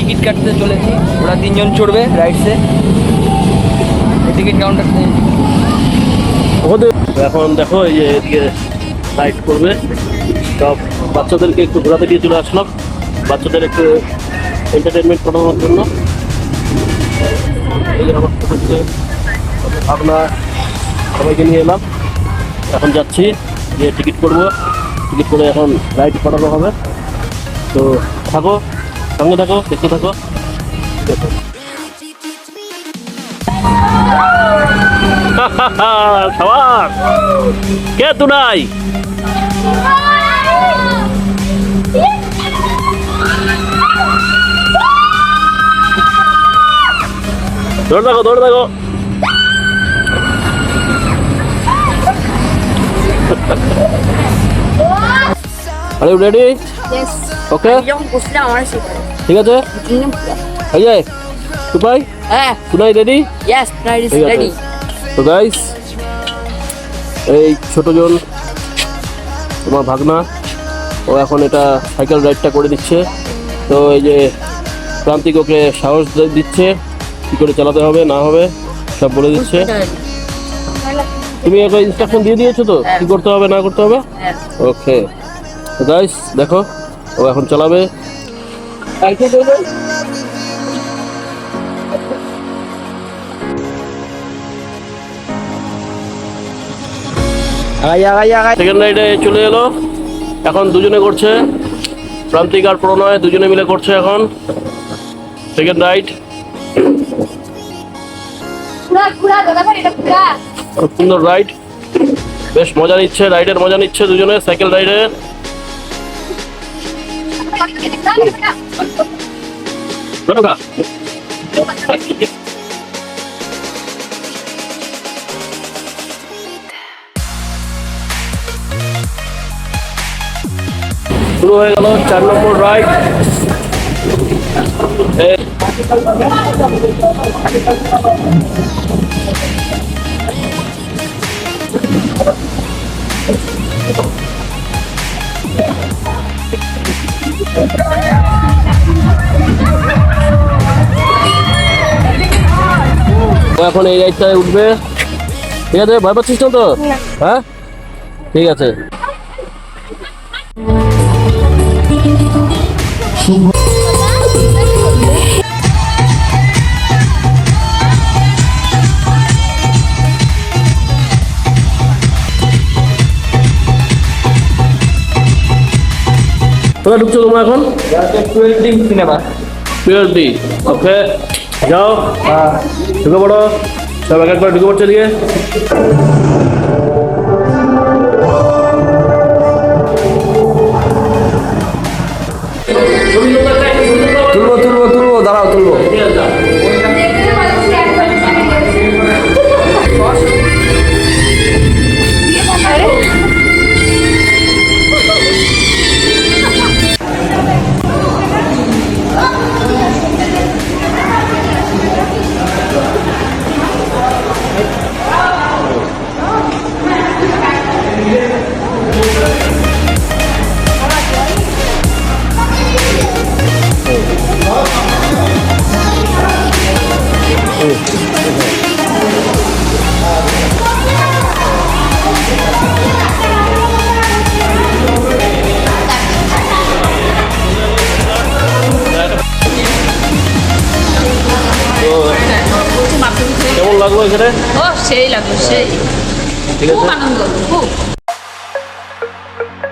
Ticket কাটতে চলেছি। ওরা 3 জন চড়বে রাইডসে। টিকিট কাউন্টার এখন দেখো এই যে এদিকে রাইড করবে সব বাচ্চাদেরকে একটু ঘোরাতে দিয়ে চলে আসলাম, বাচ্চাদের একটু এন্টারটেনমেন্ট করানোর জন্য। এই আমার হচ্ছে ভাবনা, সবাইকে নিয়ে এলাম। এখন যাচ্ছি, গিয়ে টিকিট করবো, টিকিট করে এখন রাইড করানো হবে। তো থাকো, সঙ্গে থাকো, দেখতে থাকো। সবার কে তু নাই দৌড় থাকো, দৌড় থাকো। Are you ready? Yes. Okay. যখন বসলাম আমার সাথে ঠিক আছে, এই যে তুই হ্যাঁ তুই রেডি? yes ready ঠিক আছে। ready তো গাইস, এই ছোট জন তোমার ভাগনা, ও এখন এটা সাইকেল রাইডটা করে দিচ্ছে। তো এই যে প্রান্তিক ওকে সাহস দিচ্ছে কী করে চালাতে হবে না হবে সব বলে দিচ্ছে। তুমি ওকে ইনস্ট্রাকশন দিয়ে দিয়েছো তো কী করতে হবে না করতে হবে? ওকে। তো গাইস দেখো, ও এখন চালাবে। সেকেন্ড রাইডে চলে এলো, এখন দুজনে করছে, প্রান্তিক আর প্রণয় দুজনে মিলে করছে এখন সেকেন্ড রাইড। খুব সুন্দর রাইড, বেশ মজা নিচ্ছে, রাইডের মজা নিচ্ছে দুজনে সাইকেল রাইডে। শুরু হয়ে গেল 4 নম্বর রাইড। এখন এই রাইডটায় উঠবে, ঠিক আছে? ভয় পাচ্ছিস না তো? হ্যাঁ ঠিক আছে। কোথায় ঢুকছো তোমরা এখন? 12D cinema. 12D, ওকে যাও, ঢুকে পড়ো, সব এক একবার ঢুকে পড়ছে দিকে। তুলবো দাঁড়াও, তুলবো। কেমন লাগলো এখানে? ও সেই লাগলো, সেই ঠিক খুব আছে, আনন্দ, খুব